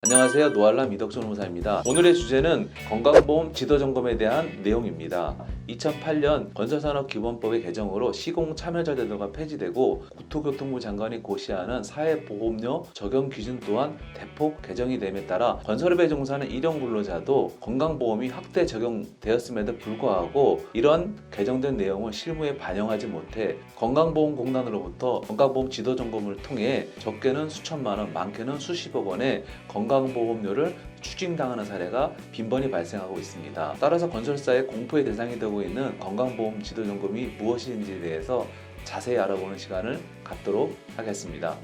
안녕하세요. 노알람 이덕준 의사입니다. 오늘의 주제는 건강보험 지도점검에 대한 내용입니다. 2008년 건설산업기본법의 개정으로 시공참여자 제도가 폐지되고 국토교통부 장관이 고시하는 사회보험료 적용 기준 또한 대폭 개정이 됨에 따라 건설업에 종사하는 일용 근로자도 건강보험이 확대 적용되었음에도 불구하고 이런 개정된 내용을 실무에 반영하지 못해 건강보험공단으로부터 건강보험 지도점검을 통해 적게는 수천만 원, 많게는 수십억 원의 건강보험료를 추징당하는 사례가 빈번히 발생하고 있습니다. 따라서 건설사의 공포의 대상이 되고 있는 건강보험 지도점검이 무엇인지에 대해서 자세히 알아보는 시간을 갖도록 하겠습니다.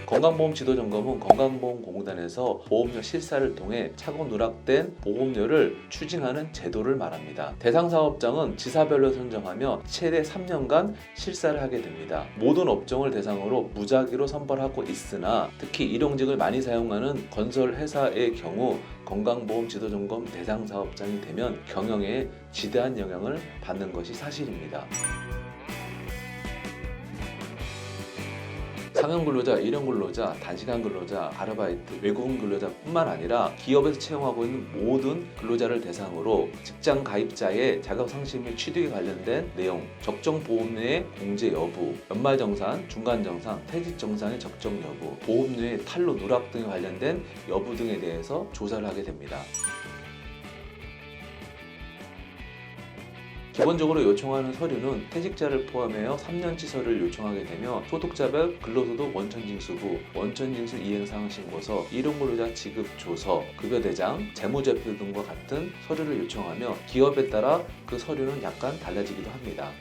건강보험 지도점검은 건강보험공단에서 보험료 실사를 통해 차고 누락된 보험료를 추징하는 제도를 말합니다. 대상 사업장은 지사별로 선정하며 최대 3년간 실사를 하게 됩니다. 모든 업종을 대상으로 무작위로 선발하고 있으나 특히 일용직을 많이 사용하는 건설회사의 경우 건강보험 지도점검 대상 사업장이 되면 경영에 지대한 영향을 받는 것이 사실입니다. 상용근로자, 일용근로자, 단시간 근로자, 아르바이트, 외국인 근로자뿐만 아니라 기업에서 채용하고 있는 모든 근로자를 대상으로 직장 가입자의 자격상실 및 취득에 관련된 내용, 적정보험료의 공제 여부, 연말정산, 중간정산, 퇴직정산의 적정 여부, 보험료의 탈루, 누락 등에 관련된 여부 등에 대해서 조사를 하게 됩니다. 기본적으로 요청하는 서류는 퇴직자를 포함하여 3년치 서류를 요청하게 되며 소득자별 근로소득 원천징수부, 원천징수 이행사항 신고서, 일용근로자 지급조서, 급여대장, 재무제표 등과 같은 서류를 요청하며 기업에 따라 그 서류는 약간 달라지기도 합니다.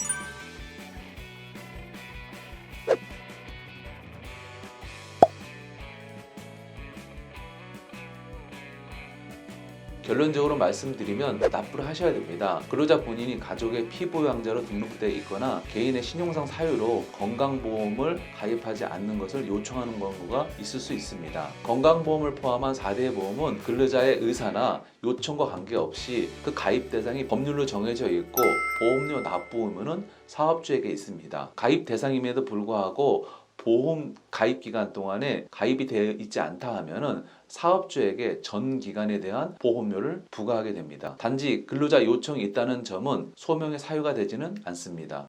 결론적으로 말씀드리면 납부를 하셔야 됩니다. 근로자 본인이 가족의 피부양자로 등록되어 있거나 개인의 신용상 사유로 건강보험을 가입하지 않는 것을 요청하는 경우가 있을 수 있습니다. 건강보험을 포함한 4대 보험은 근로자의 의사나 요청과 관계없이 그 가입 대상이 법률로 정해져 있고 보험료 납부 의무는 사업주에게 있습니다. 가입 대상임에도 불구하고 보험 가입 기간 동안에 가입이 되어 있지 않다 하면은 사업주에게 전 기간에 대한 보험료를 부과하게 됩니다. 단지 근로자 요청이 있다는 점은 소명의 사유가 되지는 않습니다.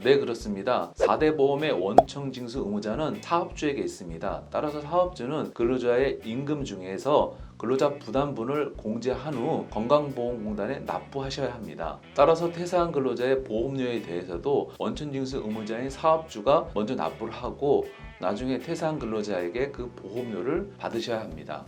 네, 그렇습니다. 4대 보험의 원청징수 의무자는 사업주에게 있습니다. 따라서 사업주는 근로자의 임금 중에서 근로자 부담분을 공제한 후 건강보험공단에 납부하셔야 합니다. 따라서 퇴사한 근로자의 보험료에 대해서도 원천징수 의무자인 사업주가 먼저 납부를 하고 나중에 퇴사한 근로자에게 그 보험료를 받으셔야 합니다.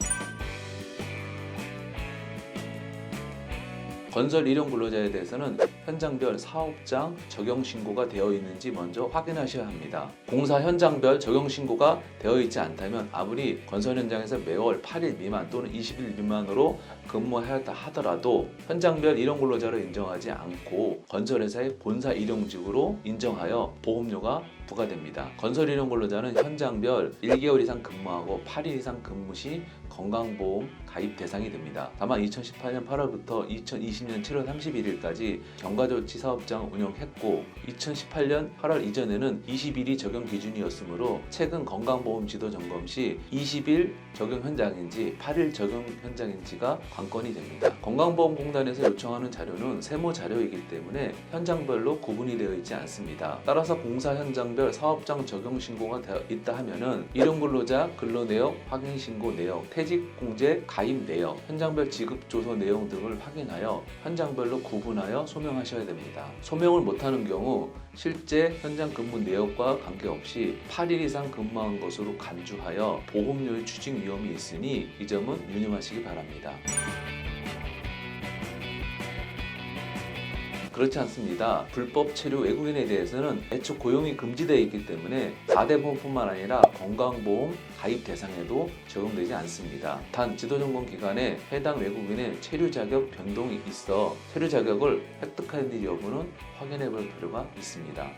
건설 일용 근로자에 대해서는 현장별 사업장 적용 신고가 되어 있는지 먼저 확인하셔야 합니다. 공사 현장별 적용 신고가 되어 있지 않다면 아무리 건설 현장에서 매월 8일 미만 또는 20일 미만으로 근무하였다 하더라도 현장별 일용 근로자로 인정하지 않고 건설회사의 본사 일용직으로 인정하여 보험료가 부과됩니다. 건설 일용 근로자는 현장별 1개월 이상 근무하고 8일 이상 근무 시 건강보험 가입 대상이 됩니다. 다만 2018년 8월부터 2020년 7월 31일까지 경과조치 사업장 운영했고 2018년 8월 이전에는 20일이 적용 기준이었으므로 최근 건강보험 지도 점검 시 20일 적용 현장인지 8일 적용 현장인지가 관건이 됩니다. 건강보험공단에서 요청하는 자료는 세무 자료이기 때문에 현장별로 구분이 되어 있지 않습니다. 따라서 공사 현장별 사업장 적용 신고가 되어 있다 하면은 일용근로자 근로내역 확인 신고 내역, 퇴직공제 가입 내역, 현장별 지급조서 내용 등을 확인하여 현장별로 구분하여 소명하셔야 됩니다. 소명을 못하는 경우 실제 현장 근무 내역과 관계없이 8일 이상 근무한 것으로 간주하여 보험료의 추징 위험이 있으니 이 점은 유념하시기 바랍니다. 그렇지 않습니다. 불법 체류 외국인에 대해서는 애초 고용이 금지되어 있기 때문에 4대 보험뿐만 아니라 건강보험 가입 대상에도 적용되지 않습니다. 단 지도점검 기간에 해당 외국인의 체류 자격 변동이 있어 체류 자격을 획득하는지 여부는 확인해 볼 필요가 있습니다.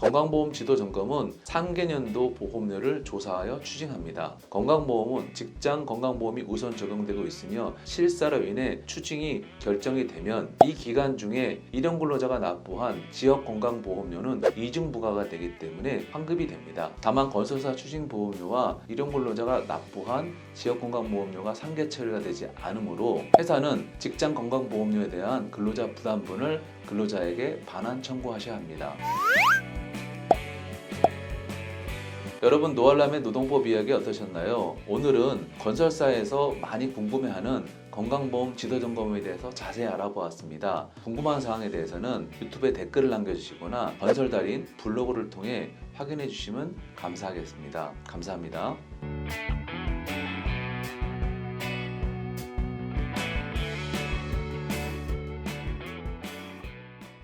건강보험 지도 점검은 상개년도 보험료를 조사하여 추징합니다. 건강보험은 직장 건강보험이 우선 적용되고 있으며 실사로 인해 추징이 결정이 되면 이 기간 중에 일용 근로자가 납부한 지역 건강보험료는 이중 부과가 되기 때문에 환급이 됩니다. 다만 건설사 추징 보험료와 일용 근로자가 납부한 지역 건강보험료가 상계 처리가 되지 않으므로 회사는 직장 건강보험료에 대한 근로자 부담분을 근로자에게 반환 청구하셔야 합니다. 여러분, 노알람의 노동법 이야기 어떠셨나요? 오늘은 건설사에서 많이 궁금해하는 건강보험 지도점검에 대해서 자세히 알아보았습니다. 궁금한 사항에 대해서는 유튜브에 댓글을 남겨주시거나 건설달인 블로그를 통해 확인해 주시면 감사하겠습니다. 감사합니다.